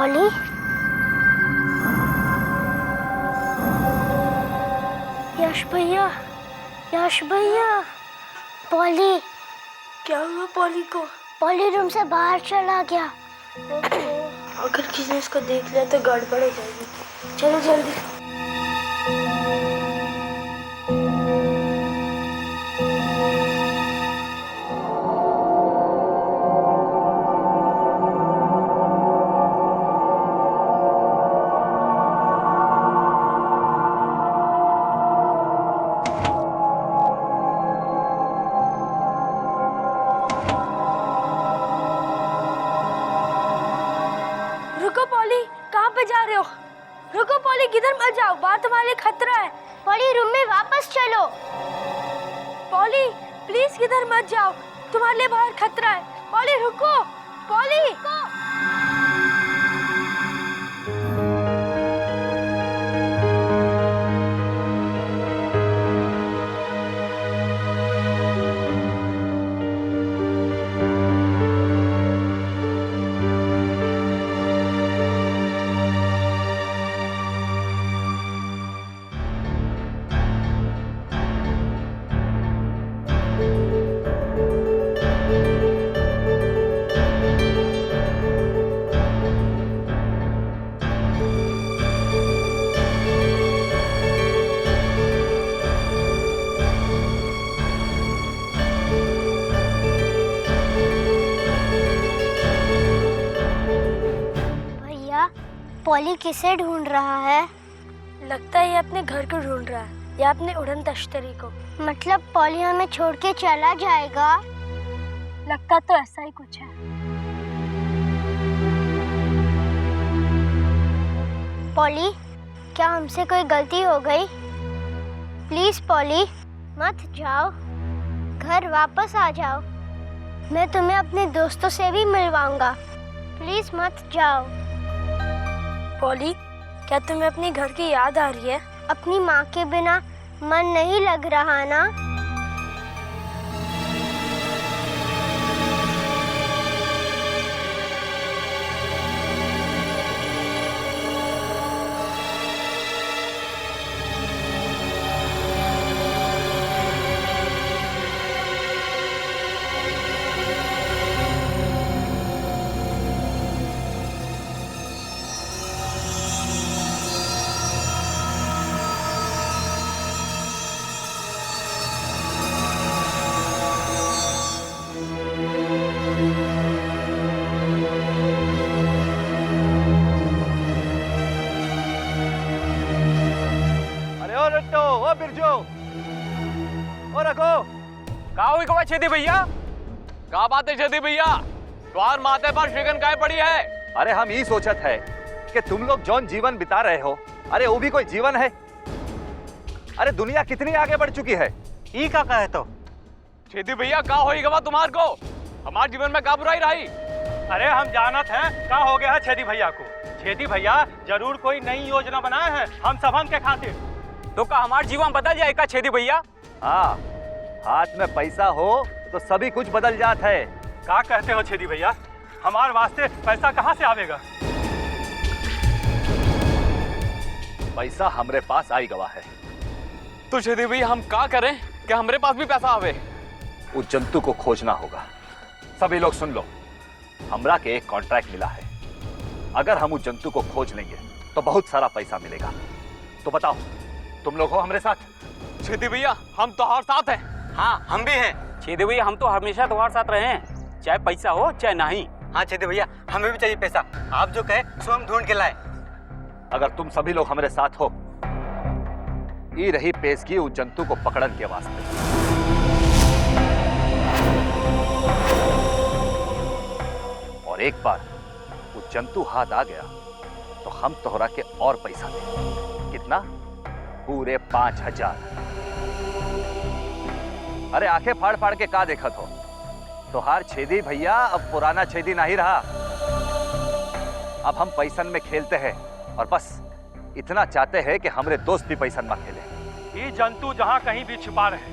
Poly, यश भैया, यश भैया। Poly, क्या हुआ पॉली को? पॉली रूम से बाहर चला गया। अगर किसी ने इसको देख लिया तो गड़बड़ हो जाएगी। चलो जल्दी। रुको पॉली, कहाँ पे जा रहे हो? रुको पॉली, किधर मत जाओ, बाहर तुम्हारे लिए खतरा है। पॉली रूम में वापस चलो। पॉली प्लीज किधर मत जाओ, तुम्हारे लिए बाहर खतरा है। पॉली रुको, पॉली रुको। पॉली किसे ढूंढ रहा है? लगता है ये अपने घर को ढूंढ रहा है या अपने उड़न तश्तरी को। मतलब पॉली हमें छोड़ के चला जाएगा? लगता तो ऐसा ही कुछ है। पॉली, क्या हमसे कोई गलती हो गई? प्लीज पॉली, मत जाओ, घर वापस आ जाओ। मैं तुम्हें अपने दोस्तों से भी मिलवाऊंगा। प्लीज मत जाओ। पॉली, क्या तुम्हें अपने घर की याद आ रही है? अपनी माँ के बिना मन नहीं लग रहा ना? ओ बिरजू, ओ रखो। का हुई कवा छेदी भैया? का बात है छेदी भैया? द्वार माथे पर शिकन काय पड़ी है? अरे हम ये सोचत है कि तुम लोग जौन जीवन बिता रहे हो, अरे वो भी कोई जीवन है? अरे दुनिया कितनी आगे बढ़ चुकी है। ई का कहे तो छेदी भैया, का होई गवा तुम्हार को? हमारे जीवन में का बुराई रही? अरे हम जानत हैं का हो गया है छेदी भैया को। छेदी भैया जरूर कोई नई योजना बनाए हैं हम सबन के खातिर। तो का हमारा जीवन बदल जाएगा छेदी भैया? हाँ, हाथ में पैसा हो तो सभी कुछ बदल जात है। का कहते हो छेदी भैया? हमारे वास्ते पैसा कहाँ से आवेगा? पैसा हमरे पास आई गवा है। तो छेदी भैया हम का करें कि हमारे पास भी पैसा आवे? उस जंतु को खोजना होगा। सभी लोग सुन लो, हमरा के एक कॉन्ट्रैक्ट मिला है। अगर हम उस जंतु को खोज लेंगे तो बहुत सारा पैसा मिलेगा। तो बताओ, तुम लोग हो हमारे साथ? छेदी भैया, हम तो हर साथ हैं। हाँ, हम भी हैं। छेदी भैया, हम तो हमेशा तुम्हारे साथ रहे हैं, चाहे पैसा हो चाहे नहीं। हाँ छेदी भैया, हमें भी चाहिए पैसा। आप जो कहे सो हम ढूंढ के लाए। अगर तुम सभी लोग हमारे साथ हो, ये रही पेशगी उस जंतु को पकड़न के वास्ते। और एक बार वो जंतु हाथ आ गया तो हम तोहरा के और पैसा दें। कितना? पूरे 5000। अरे आंखें फाड़ फाड़ के का देखत हो? तोहार छेदी भैया अब पुराना छेदी नहीं रहा। अब हम पैसन में खेलते हैं और बस इतना चाहते हैं कि हमारे दोस्त भी पैसन में खेले। ये जंतु जहाँ कहीं भी छिपा रहे,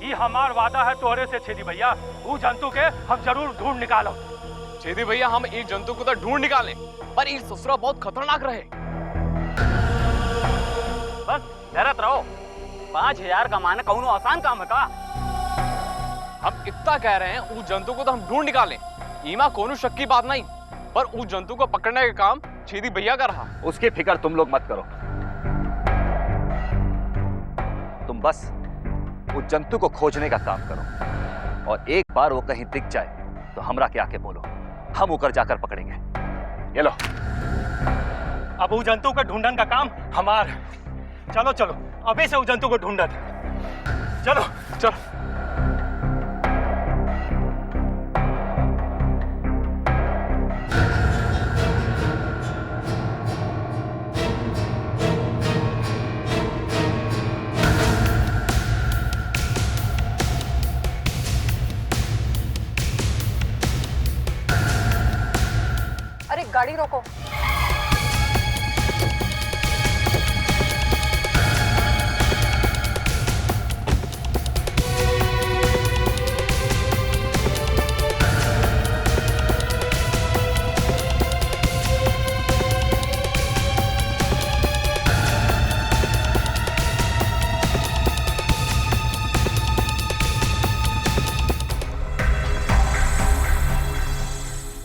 ये हमार वादा है तोहरे से छेदी भैया। वो जंतु के हम जरूर ढूंढ निकालो। छेदी भैया हम इस जंतु को तो ढूंढ निकाले, पर ये ससुरा बहुत खतरनाक रहे। बस डरत रहो। 5000 कमाना कौनो आसान काम है का? हम इतना कह रहे हैं उस जंतु को तो हम ढूंढ निकाले, ईमा कोनो शक की बात नहीं, पर उस जंतु को पकड़ने का काम छेदी भैया का रहा। उसकी फिक्र तुम लोग मत करो, तुम बस उस जंतु को खोजने का काम करो, और एक बार वो कहीं दिख जाए तो हमरा के आके बोलो, हम ऊपर जाकर पकड़ेंगे। ये लो। अब वो जंतु का ढूंढन का काम हमार। चलो चलो अबे से वो जंतु को ढूंढत। चलो चल। अरे गाड़ी रोको।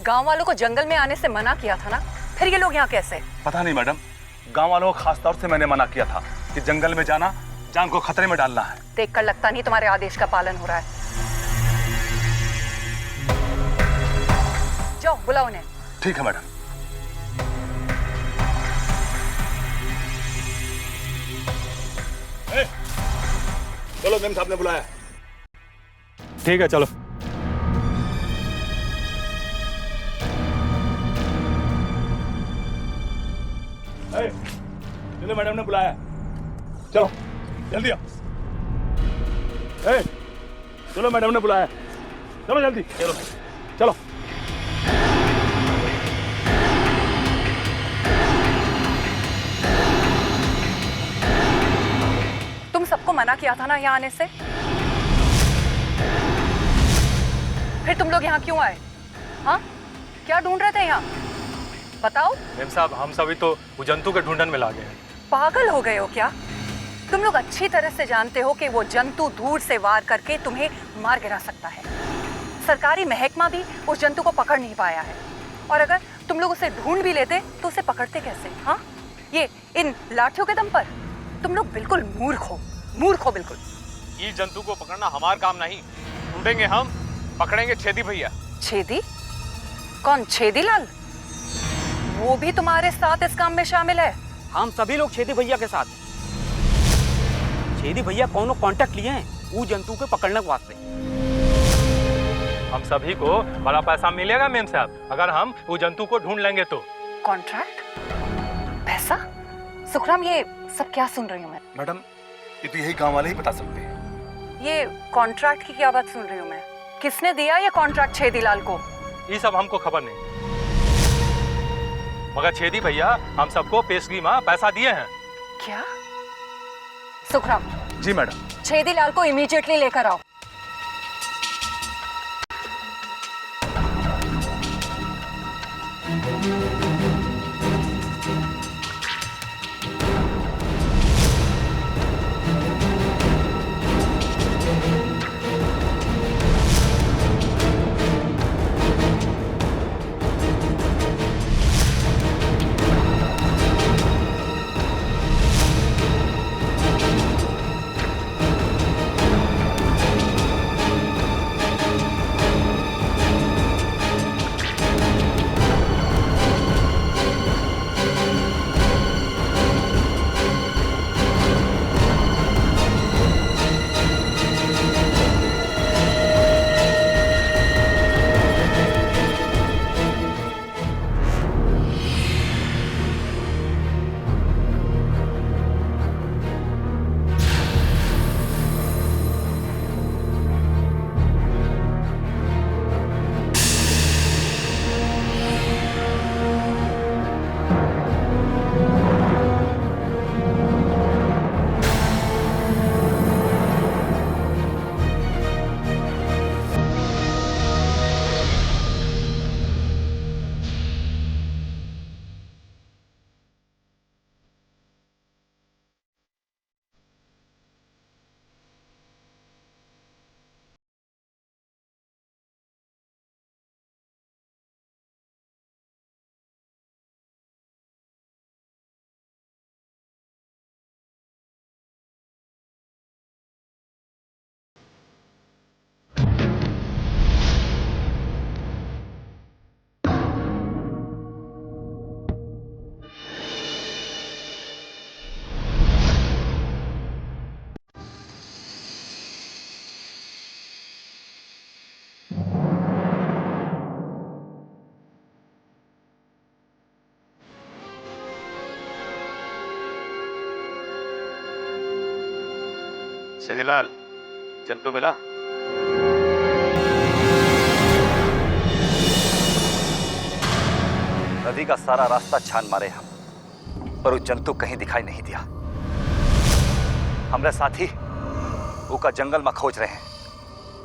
गांव वालों को जंगल में आने से मना किया था ना, फिर ये लोग यहाँ कैसे? पता नहीं मैडम, गांव वालों को खास तौर से मैंने मना किया था कि जंगल में जाना जान को खतरे में डालना है। देखकर लगता नहीं तुम्हारे आदेश का पालन हो रहा है। जाओ बुलाओ उन्हें। ठीक है मैडम। चलो मेम साहब ने बुलाया। ठीक है चलो। चलो मैडम ने बुलाया, चलो जल्दी आओ। चलो मैडम ने बुलाया, चलो जल्दी। चलो चलो। तुम सबको मना किया था ना यहाँ आने से, फिर तुम लोग यहाँ क्यों आए? हाँ, क्या ढूंढ रहे थे यहाँ? बताओ। मेम साहब हम सभी तो वो जंतु के ढूंढन में लागे हैं। पागल हो गए हो क्या? तुम लोग अच्छी तरह से जानते हो कि वो जंतु दूर से वार करके तुम्हें मार गिरा सकता है। सरकारी महकमा भी उस जंतु को पकड़ नहीं पाया है, और अगर तुम लोग उसे ढूंढ भी लेते तो उसे पकड़ते कैसे? हाँ, ये इन लाठियों के दम पर? तुम लोग बिल्कुल मूर्ख हो बिल्कुल। ये जंतु को पकड़ना हमारा काम नहीं, ढूंढेंगे हम, पकड़ेंगे छेदी भैया। छेदी? कौन, छेदी लाल? वो भी तुम्हारे साथ इस काम में शामिल है? हम सभी लोग छेदी भैया के साथ। छेदी भैया कौनो कांटेक्ट लिए हैं वो जंतु को पकड़ने के वास्ते। हम सभी को बड़ा पैसा मिलेगा मेम साहब अगर हम वो जंतु को ढूंढ लेंगे तो। कॉन्ट्रैक्ट? पैसा? सुखराम, ये सब क्या सुन रही हूँ मैं? मैडम ये तो यही गांव वाले ही बता सकते हैं। ये कॉन्ट्रैक्ट की क्या बात सुन रही हूँ मैं? किसने दिया ये कॉन्ट्रैक्ट छेदी लाल को? ये सब हमको खबर नहीं, मगर छेदी भैया हम सबको पेशगी में पैसा दिए हैं। क्या? सुखराम। जी मैडम। छेदी लाल को इमीडिएटली लेकर आओ। सेदीलाल, जंतु मिला? नदी का सारा रास्ता छान मारे हम, पर वो जंतु कहीं दिखाई नहीं दिया। हमरे साथी उका जंगल में खोज रहे हैं,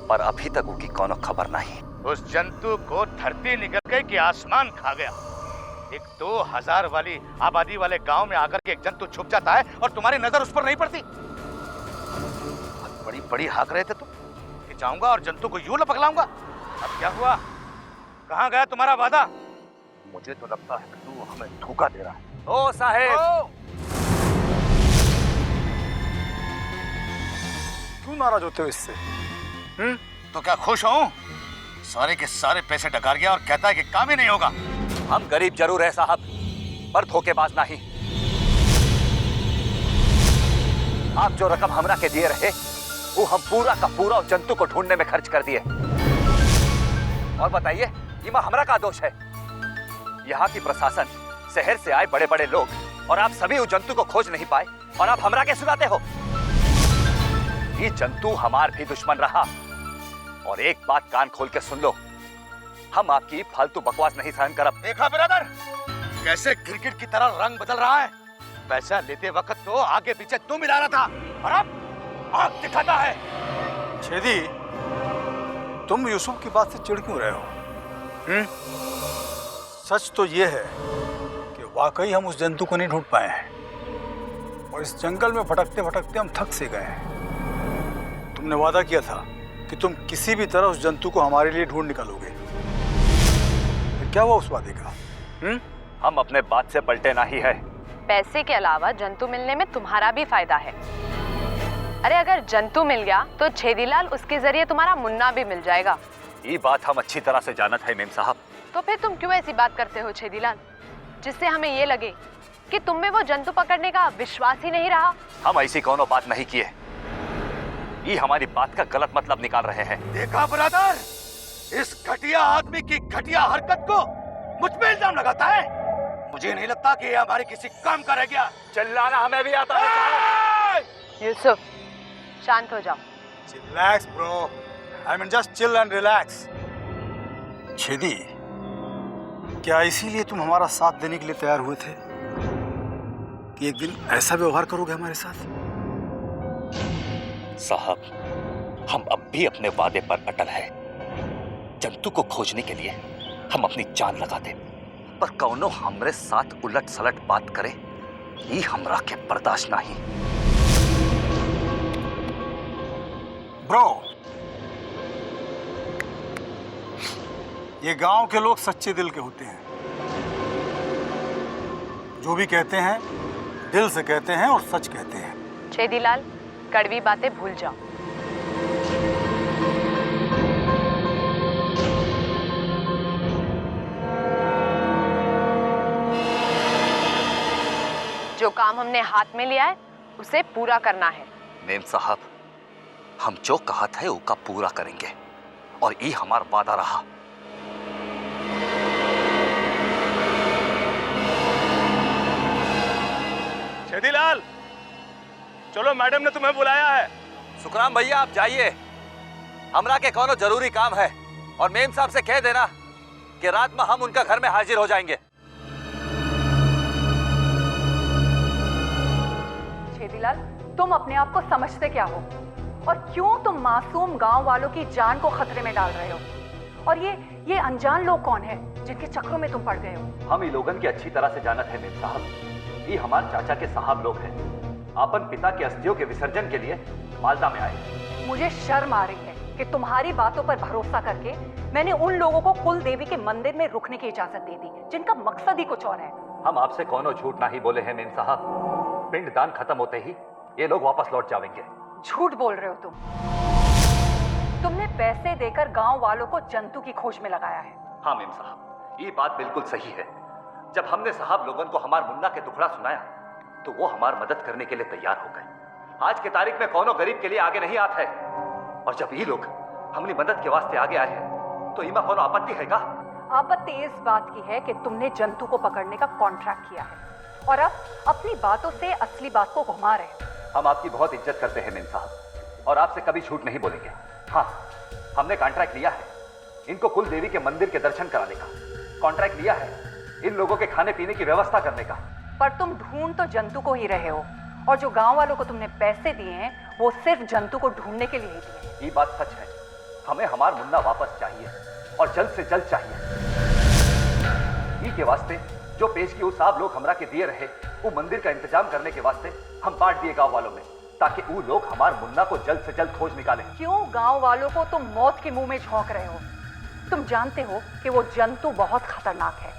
पर अभी तक उकी कोनो खबर नहीं। उस जंतु को धरती निकल गई कि आसमान खा गया? एक 2000 वाली आबादी वाले गांव में आकर के एक जंतु छुप जाता है और तुम्हारी नजर उस पर नहीं पड़ती? बड़ी बड़ी हाक रहे थे तुम कि जाऊंगा और जंतु को यूं लपक लाऊंगा। अब क्या हुआ? कहां गया तुम्हारा वादा? मुझे तो लगता है कि तू हमें धोखा दे रहा है। ओ साहेब, क्यों नाराज होते हो इससे? तो क्या खुश हूं? सारे के सारे पैसे डकार गया और कहता है कि काम ही नहीं होगा। हम गरीब जरूर है साहब, पर धोखेबाज नहीं। आप जो रकम हमरा के दिए रहे, वो हम पूरा का पूरा उस जंतु को ढूंढने में खर्च कर दिए। और बताइए, इमा हमरा का दोष है? यहाँ की प्रशासन, शहर से आए बड़े बड़े लोग और आप सभी उस जंतु को खोज नहीं पाए, और आप हमरा के सुनाते हो? ये जंतु हमार भी दुश्मन रहा। और एक बात कान खोल के सुन लो, हम आपकी फालतू बकवास नहीं सहन करब। देखा ब्रदर, कैसे क्रिकेट की तरह रंग बदल रहा है। पैसा लेते वक्त तो आगे पीछे तू मिला रहा था, और अब आग दिखाता है। छेदी, तुम यूसुफ की बात से चिढ़ क्यों रहे हो? सच तो ये है कि वाकई हम उस जंतु को नहीं ढूंढ पाए हैं, और इस जंगल में भटकते भटकते हम थक से गए हैं। तुमने वादा किया था कि तुम किसी भी तरह उस जंतु को हमारे लिए ढूंढ निकालोगे। फिर क्या हुआ उस वादे का? हम अपने बात से पलटे नहीं है। पैसे के अलावा जंतु मिलने में तुम्हारा भी फायदा है। अरे अगर जंतु मिल गया तो छेदीलाल उसके जरिए तुम्हारा मुन्ना भी मिल जाएगा। ये बात हम अच्छी तरह से जानत है मेम साहब। तो फिर तुम क्यों ऐसी बात करते हो छेदीलाल, जिससे हमें ये लगे कि तुम में वो जंतु पकड़ने का विश्वास ही नहीं रहा? हम ऐसी कोनो बात नहीं किए। ये हमारी बात का गलत मतलब निकाल रहे हैं। देखा ब्रदर, इस घटिया आदमी की घटिया हरकत को मुझ पे इल्जाम लगाता है। मुझे नहीं लगता कि ये हमारे किसी काम का रह गया। चिल्लाना हमें भी आता है। यूसुफ, शांत हो जाओ। Relax bro, I mean just chill and relax. Chhedi, क्या इसीलिए तुम हमारा साथ देने के लिए तैयार हुए थे कि एक दिन ऐसा व्यवहार करोगे हमारे साथ? साहब, हम अब भी अपने वादे पर अटल है। जंतु को खोजने के लिए हम अपनी जान लगा दे, पर कौनो हमरे साथ उलट सलट बात करे, ये हमरा के बर्दाश्त नहीं। ब्रो, ये गांव के लोग सच्चे दिल के होते हैं। जो भी कहते हैं दिल से कहते हैं और सच कहते हैं। छेदीलाल, कड़वी बातें भूल जाओ। जो काम हमने हाथ में लिया है उसे पूरा करना है। मेम साहब, हम जो कहा था उसका पूरा करेंगे, और ये हमारा वादा रहा। छेदीलाल, चलो, मैडम ने तुम्हें बुलाया है। सुखराम भैया, आप जाइए, हमरा के कोनो जरूरी काम है, और मेम साहब से कह देना कि रात में हम उनका घर में हाजिर हो जाएंगे। छेदीलाल, तुम अपने आप को समझते क्या हो? और क्यों तुम मासूम गांव वालों की जान को खतरे में डाल रहे हो? और ये अनजान लोग कौन है जिनके चक्रों में तुम पड़ गए हो? हम ये लोगन की अच्छी तरह से जानत है मेम साहब। ये हमारे चाचा के साहब लोग हैं। अपन पिता की अस्थियों के विसर्जन के लिए मालदा में आए। मुझे शर्म आ रही है कि तुम्हारी बातों पर भरोसा करके मैंने उन लोगों को कुल देवी के मंदिर में रुकने की इजाजत दे दी, जिनका मकसद ही कुछ और है। हम आपसे कोनो झूठ नहीं बोले हैं मेम साहब। पिंडदान खत्म होते ही ये लोग वापस लौट जाएंगे। झूठ बोल रहे हो तुम। तुमने पैसे देकर गांव वालों को जंतु की खोज में लगाया है। हाँ मेम साहब, ये बात बिल्कुल सही है। जब हमने साहब लोगों को हमार मुन्ना के दुखड़ा सुनाया तो वो हमार मदद करने के लिए तैयार हो गए। आज के तारीख में कोनो गरीब के लिए आगे नहीं आता है, और जब ये लोग हमने मदद के वास्ते आगे आए हैं तो इमा कोनो आपत्ति है का? आपत्ति इस बात की है कि तुमने जंतु को पकड़ने का कॉन्ट्रैक्ट किया है और अब अपनी बातों से असली बात को घुमा रहे हो। हम आपकी बहुत इज्जत करते हैं मेम साहब, और आपसे कभी झूठ नहीं बोलेंगे। हाँ, हमने कॉन्ट्रैक्ट लिया है इनको कुल देवी के मंदिर के दर्शन कराने का, कॉन्ट्रैक्ट लिया है इन लोगों के खाने पीने की व्यवस्था करने का। पर तुम ढूंढ तो जंतु को ही रहे हो, और जो गांव वालों को तुमने पैसे दिए हैं वो सिर्फ जंतु को ढूंढने के लिए ही दिए हैं। ये बात सच है, हमें हमार मुन्ना वापस चाहिए और जल्द से जल्द चाहिए। ई के वास्ते जो पेश की उस आप लोग हमरा के दिए रहे वो मंदिर का इंतजाम करने के वास्ते हम बांट दिए गांव वालों में, ताकि वो लोग हमार मुन्ना को जल्द से जल्द खोज निकालें। क्यों गांव वालों को तुम मौत के मुंह में झोंक रहे हो? तुम जानते हो कि वो जंतु बहुत खतरनाक है,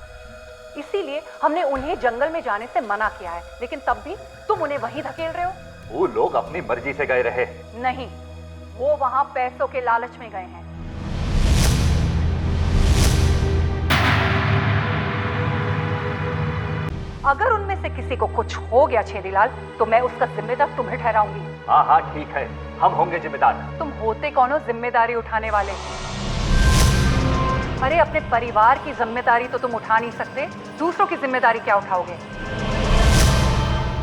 इसीलिए हमने उन्हें जंगल में जाने से मना किया है, लेकिन तब भी तुम उन्हें वहीं धकेल रहे हो। वो लोग अपनी मर्जी से गए रहे। नहीं, वो वहां पैसों के लालच में गए हैं। अगर उनमें से किसी को कुछ हो गया छेदीलाल, तो मैं उसका जिम्मेदार तुम्हें ठहराऊंगी। हाँ हाँ ठीक है, हम होंगे जिम्मेदार। तुम होते कौन हो जिम्मेदारी उठाने वाले? अरे अपने परिवार की जिम्मेदारी तो तुम उठा नहीं सकते, दूसरों की जिम्मेदारी क्या उठाओगे?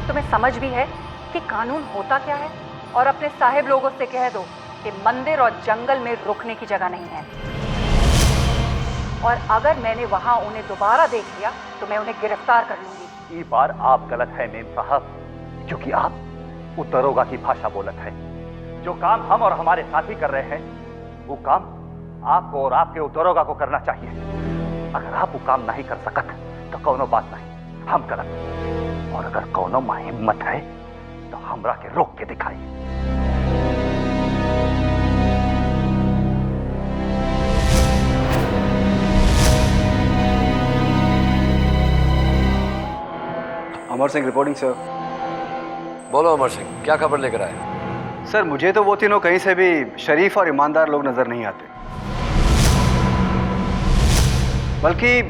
तुम्हें समझ भी है कि कानून होता क्या है? और अपने साहिब लोगों से कह दो कि मंदिर और जंगल में रुकने की जगह नहीं है, और अगर मैंने वहां उन्हें दोबारा देख लिया तो मैं उन्हें गिरफ्तार कर लूंगी। ये बार आप गलत है मेम साहब, क्योंकि आप दरोगा की भाषा बोलत है। जो काम हम और हमारे साथी कर रहे हैं वो काम आपको और आपके दरोगा को करना चाहिए। अगर आप वो काम नहीं कर सकत तो कौनो बात नहीं, हम करत, और अगर कौनो में हिम्मत है तो हमरा के रोक के दिखाई। Amar Singh reporting sir. बोलो अमर सिंह, क्या खबर लेकर आए? सर मुझे तो वो तीनों कहीं से भी शरीफ और ईमानदार लोग नजर नहीं आते, बल्कि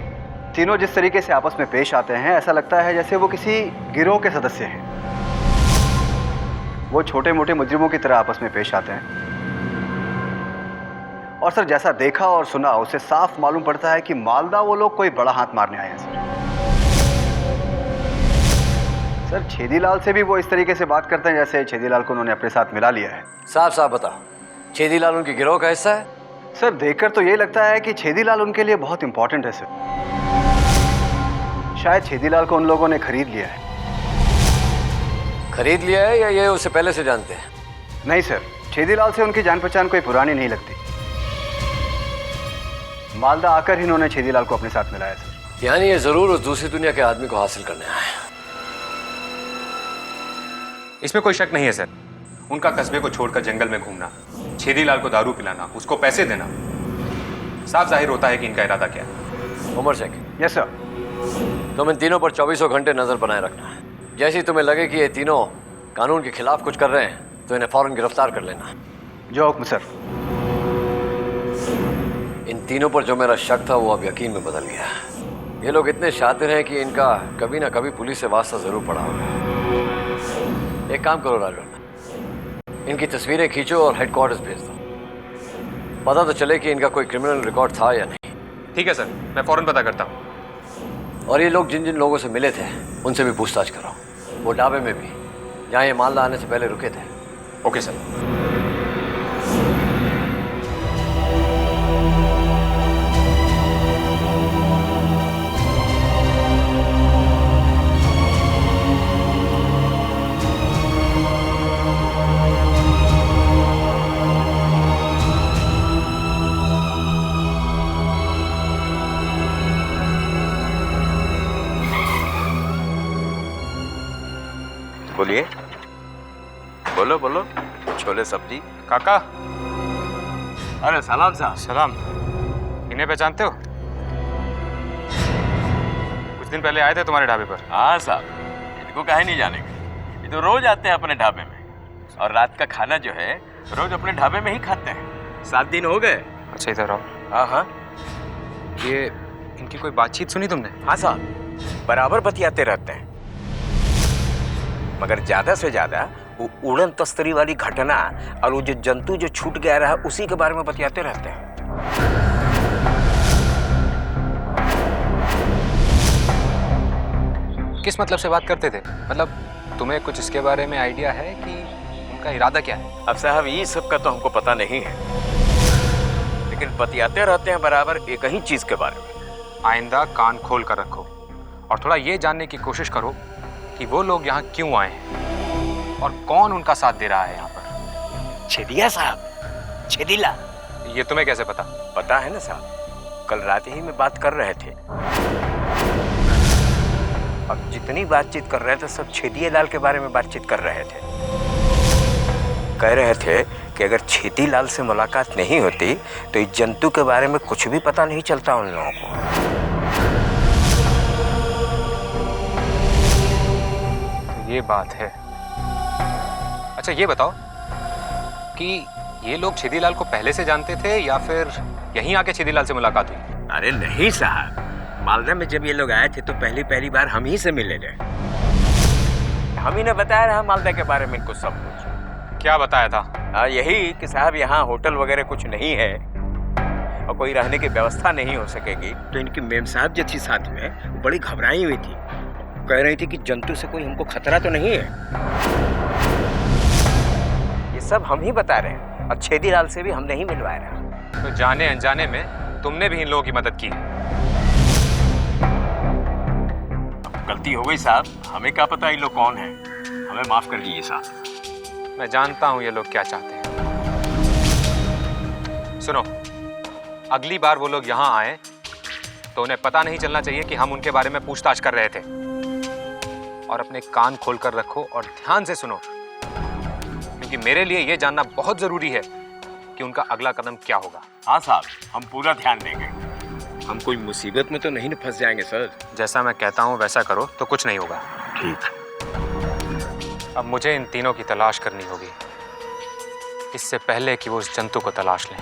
तीनों जिस तरीके से आपस में पेश आते हैं ऐसा लगता है जैसे वो किसी गिरोह के सदस्य हैं। वो छोटे मोटे मुजरिमों की तरह आपस में पेश आते हैं, और सर जैसा देखा और सुना उससे साफ मालूम पड़ता है कि मालदा वो लोग कोई बड़ा हाथ मारने आए हैं। सर छेदीलाल से भी वो इस तरीके से बात करते हैं जैसे छेदीलाल को उन्होंने अपने साथ मिला लिया है। साफ साफ बताओ, छेदीलाल उनकी गिरोह का हिस्सा है? सर देखकर तो यही लगता है कि छेदीलाल उनके लिए बहुत इंपॉर्टेंट है। सर शायद छेदीलाल को उन लोगों ने खरीद लिया है। खरीद लिया है या ये उसे पहले से जानते हैं? नहीं सर, छेदीलाल से उनकी जान पहचान कोई पुरानी नहीं लगती। मालदा आकर ही इन्होंने छेदीलाल को अपने साथ मिलाया। सर यानी ये जरूर उस दूसरी दुनिया के आदमी को हासिल करने आए। इसमें कोई शक नहीं है सर। उनका कस्बे को छोड़कर जंगल में घूमना, छेदीलाल को दारू पिलाना, उसको पैसे देना, साफ जाहिर होता है कि इनका इरादा क्या है। उमर सिंह। Yes sir. तुम इन तीनों पर 24 घंटे नजर बनाए रखना है। जैसे ही तुम्हें लगे कि ये तीनों कानून के खिलाफ कुछ कर रहे हैं तो इन्हें फौरन गिरफ्तार कर लेना। जो हुक्म सर। इन तीनों पर जो मेरा शक था वो अब यकीन में बदल गया। ये लोग इतने शातिर हैं कि इनका कभी ना कभी पुलिस से वास्ता जरूर पड़ा होगा। एक काम करो राजवन, इनकी तस्वीरें खींचो और हेडक्वार्टर्स भेज दो, पता तो चले कि इनका कोई क्रिमिनल रिकॉर्ड था या नहीं। ठीक है सर, मैं फौरन पता करता हूँ। और ये लोग जिन जिन लोगों से मिले थे उनसे भी पूछताछ करो, वो ढाबे में भी जहाँ ये मालदा आने से पहले रुके थे। Okay sir. बोलिए, बोलो बोलो। छोले सब्जी। काका। अरे सलाम साहब। सलाम। इन्हें पहचानते हो? कुछ दिन पहले आए थे तुम्हारे ढाबे पर। हाँ साहब, इनको काहे नहीं जानेंगे, ये तो रोज आते हैं अपने ढाबे में, और रात का खाना जो है रोज अपने ढाबे में ही खाते हैं। 7 दिन हो गए। अच्छा इधर आओ। हाँ हाँ। ये इनकी कोई बातचीत सुनी तुमने? हाँ साहब, बराबर बतियाते रहते हैं, मगर ज्यादा से ज्यादा वो उड़न तस्तरी वाली घटना और वो जो जंतु जो छूट गया रहा उसी के बारे में बतियाते रहते हैं। किस मतलब से बात करते थे? मतलब तुम्हें कुछ इसके बारे में आइडिया है कि उनका इरादा क्या है? अब साहब ये सब का तो हमको पता नहीं है, लेकिन बतियाते रहते हैं बराबर एक ही चीज के बारे में। आइंदा कान खोल कर रखो और थोड़ा ये जानने की कोशिश करो कि वो लोग यहाँ क्यों आए हैं और कौन उनका साथ दे रहा है यहाँ पर। छेदिया साहब, छेदीला। ये तुम्हें कैसे पता? पता है ना साहब, कल रात ही में बात कर रहे थे। अब जितनी बातचीत कर रहे थे सब छेदिया लाल के बारे में बातचीत कर रहे थे। कह रहे थे कि अगर छेदी लाल से मुलाकात नहीं होती तो इस जंतु के बारे में कुछ भी पता नहीं चलता उन लोगों को। तो ये बात है। अच्छा ये बताओ कि ये लोग छेदीलाल को पहले से जानते थे या फिर यहीं आके छेदीलाल से मुलाकात हुई? अरे नहीं साहब, मालदा में जब ये लोग आए थे तो पहली बार हम ही से मिले थे। हम ही ने बताया रहा मालदा के बारे में इनको सब कुछ। क्या बताया था? यही कि साहब यहाँ होटल वगैरह कुछ नहीं है और कोई रहने की व्यवस्था नहीं हो सकेगी। तो इनकी मेम साहब जो थी साथ में, वो बड़ी घबराई हुई थी, कह रही थी कि जंतु से कोई हमको खतरा तो नहीं है। ये सब हम ही बता रहे हैं और छेदीलाल से भी हम नहीं मिलवा रहे। तो जाने अनजाने में तुमने भी इन लोगों की मदद की है। गलती हो गई साहब, हमें क्या पता ये लोग कौन है, हमें माफ कर दीजिए साहब। मैं जानता हूं ये लोग क्या चाहते हैं। सुनो, अगली बार वो लोग यहाँ आए तो उन्हें पता नहीं चलना चाहिए कि हम उनके बारे में पूछताछ कर रहे थे। और अपने कान खोलकर रखो और ध्यान से सुनो, क्योंकि मेरे लिए ये जानना बहुत जरूरी है कि उनका अगला कदम क्या होगा। हाँ साहब, हम पूरा ध्यान देंगे। हम कोई मुसीबत में तो नहीं फंस जाएंगे सर? जैसा मैं कहता हूँ वैसा करो तो कुछ नहीं होगा। ठीक। अब मुझे इन तीनों की तलाश करनी होगी, इससे पहले कि वो उस जंतु को तलाश लें।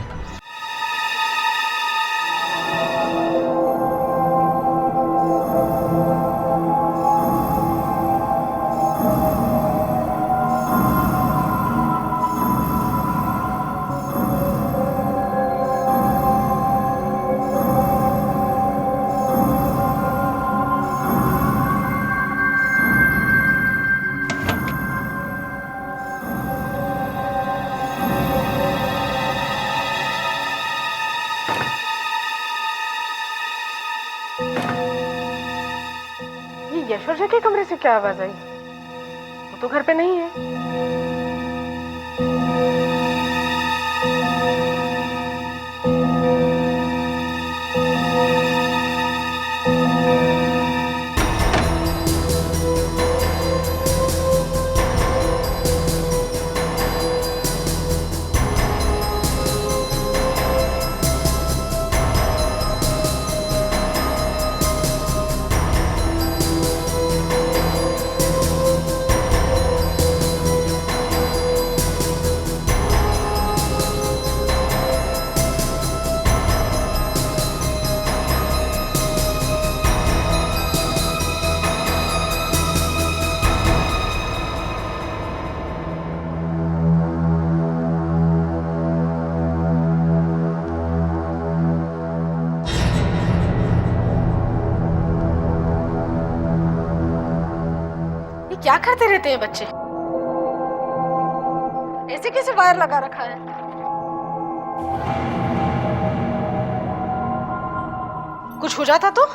यशवर्षा के कमरे से क्या आवाज आई? वो तो घर पे नहीं है। क्या करते रहते हैं बच्चे? ऐसे कैसे वायर लगा रखा है? कुछ हो जाता तो?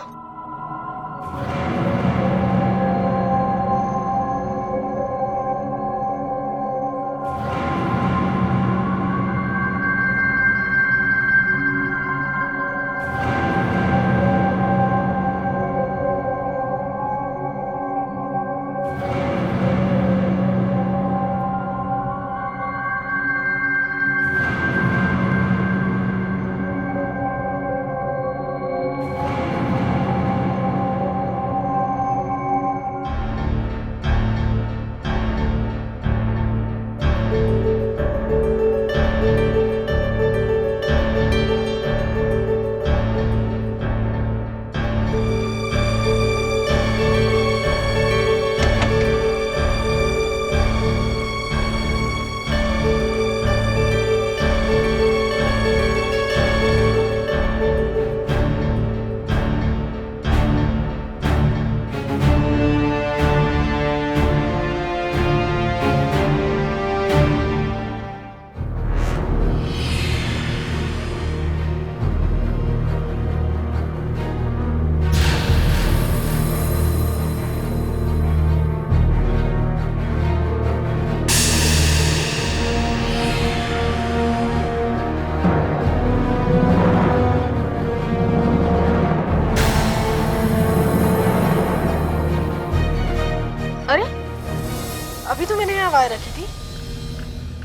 वायर रखी थी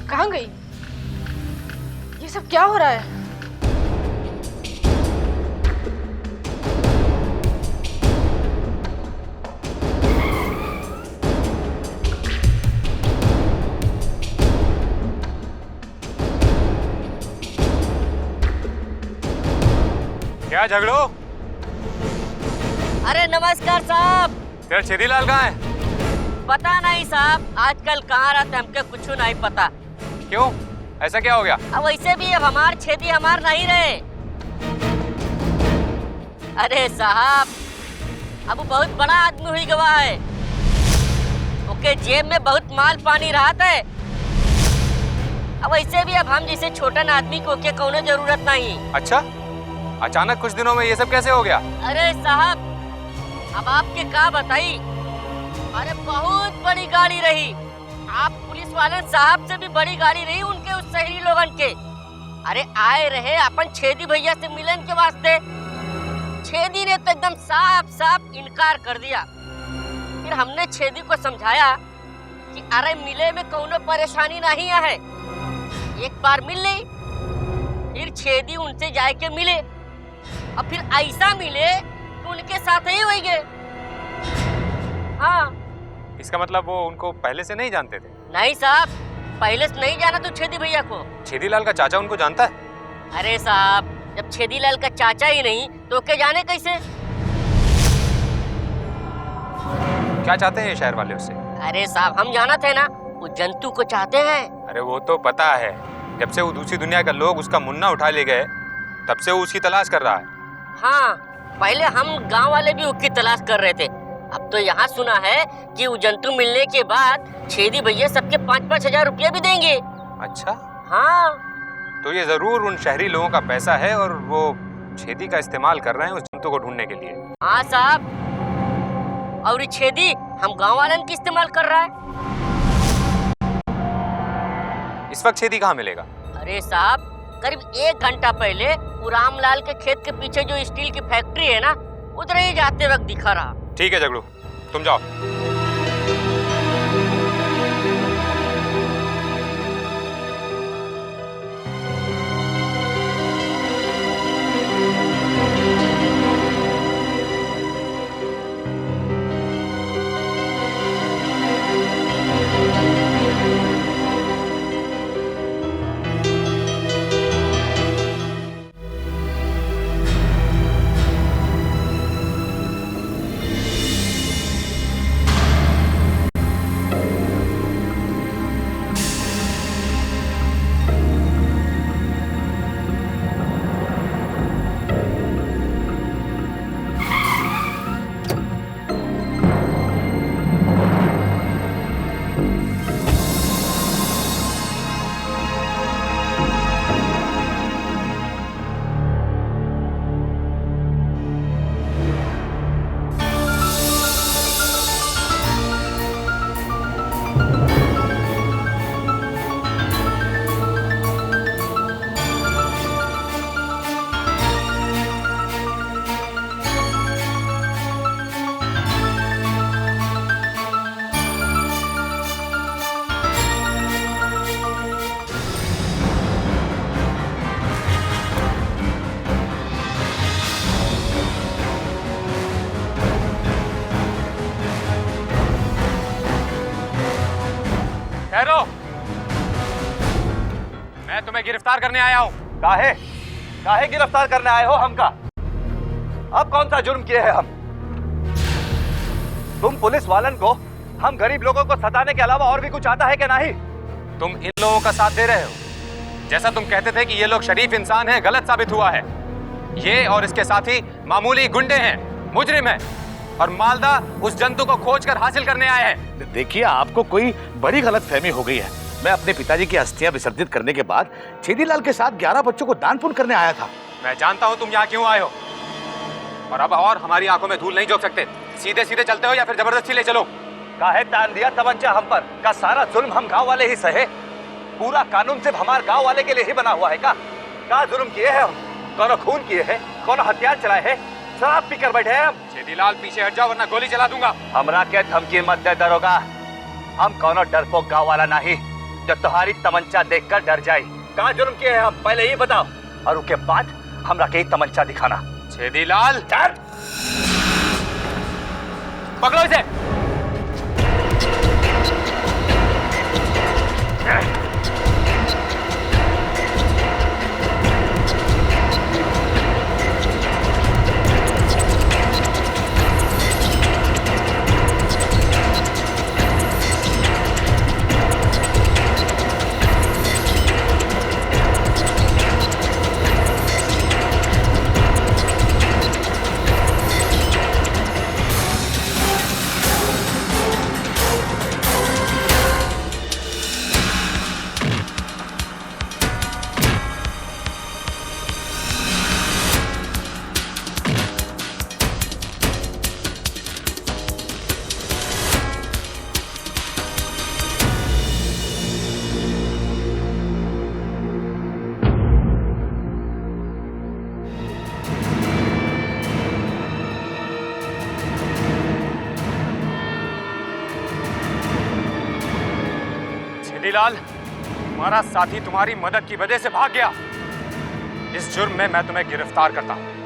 कहाँ गई? ये सब क्या हो रहा है? क्या झगड़ो? अरे नमस्कार साहब। तेरा छेदीलाल कहाँ है? पता नहीं साहब, आजकल कहाँ रहते हमके कुछ नहीं पता। क्यों, ऐसा क्या हो गया? अब वैसे भी अब हमार छेदी हमार नहीं रहे। अरे साहब, अब वो बहुत बड़ा आदमी हुई गवा है, ओके जेब में बहुत माल पानी रहा था। अब वैसे भी अब हम जैसे छोटन आदमी को के कोनो जरूरत नहीं। अच्छा, अचानक कुछ दिनों में ये सब कैसे हो गया? अरे साहब, अब आपके क्या बताई, अरे बहुत बड़ी गाड़ी रही, आप पुलिस वाले साहब से भी बड़ी गाड़ी रही उनके उस शहरी लोगन के। अरे आए रहे अपन छेदी भैया से मिलन के वास्ते, छेदी ने तो एकदम साफ साफ इनकार कर दिया। फिर हमने छेदी को समझाया कि अरे मिले में कोनो परेशानी नहीं है, एक बार मिल ली। फिर छेदी उनसे जाके मिले और फिर ऐसा मिले कि उनके साथ ही हो गए। हाँ, इसका मतलब वो उनको पहले से नहीं जानते थे? नहीं साहब, पहले से नहीं जाना तो छेदी भैया को। छेदीलाल का चाचा उनको जानता है? अरे साहब, जब छेदीलाल का चाचा ही नहीं तो के जाने कैसे? क्या चाहते हैं ये शहर वाले उससे? अरे साहब, हम जाना थे ना, वो जंतु को चाहते हैं। अरे वो तो पता है, जब से वो दूसरी दुनिया के लोग उसका मुन्ना उठा ले गए तब से वो उसकी तलाश कर रहा है। हाँ, पहले हम गांव वाले भी उसकी तलाश कर रहे थे। अब तो यहाँ सुना है कि वो जंतु मिलने के बाद छेदी भैया सबके 5-5 हजार रुपया भी देंगे। अच्छा? हाँ। तो ये जरूर उन शहरी लोगों का पैसा है और वो छेदी का इस्तेमाल कर रहे हैं उस जंतु को ढूंढने के लिए। हाँ साहब, और ये छेदी हम गांव वालन की इस्तेमाल कर रहा है। इस वक्त छेदी कहाँ मिलेगा? अरे साहब, करीब 1 घंटा पहले वो रामलाल के खेत के पीछे जो स्टील की फैक्ट्री है ना, उधर ही जाते वक्त दिखा रहा। ठीक है झगड़ू, तुम जाओ। ठहरो, मैं तुम्हें गिरफ्तार करने आया हूँ। काहे गिरफ्तार करने आए हो हमका? अब कौन सा जुर्म किए हैं हम? तुम पुलिस वालन को हम गरीब लोगों को सताने के अलावा और भी कुछ आता है क्या नहीं? तुम इन लोगों का साथ दे रहे हो। जैसा तुम कहते थे कि ये लोग शरीफ इंसान हैं, गलत साबित हुआ है। ये और इसके साथी मामूली गुंडे हैं, मुजरिम हैं, और मालदा उस जंतु को खोजकर हासिल करने आए हैं। देखिए, आपको कोई बड़ी गलतफहमी हो गई है। मैं अपने पिताजी की अस्थियां विसर्जित करने के बाद छेदीलाल के साथ 11 बच्चों को दान पुण्य करने आया था। मैं जानता हूँ तुम यहाँ क्यों आए हो, और अब और हमारी आंखों में धूल नहीं झोंक सकते। सीधे सीधे चलते हो या फिर जबरदस्ती ले चलो। काहे तान दिया तवज्जो हम पर? का सारा जुल्म हम गांव वाले ही सहे? पूरा कानून सिर्फ हमारे गांव वाले के लिए ही बना हुआ है का जुल्म किए हैं हम? कौन खून किए हैं, कौन हथियार चलाए हैं, शराब पीकर बैठे हैं हम? छेदीलाल पीछे हट जाओ वरना गोली चला दूंगा। हमरा के धमकी मत दे दरोगा। हम कौनो डरपोक गांव वाला नहीं जो तुम्हारी तमंचा देखकर डर जाए। कहाँ जुर्म किए हैं हम पहले ही बताओ, और उसके बाद हमरा के ही तमंचा दिखाना। छेदीलाल, पकड़ो इसे। छेदीलाल, तुम्हारा साथी तुम्हारी मदद की वजह से भाग गया। इस जुर्म में मैं तुम्हें गिरफ्तार करता हूं।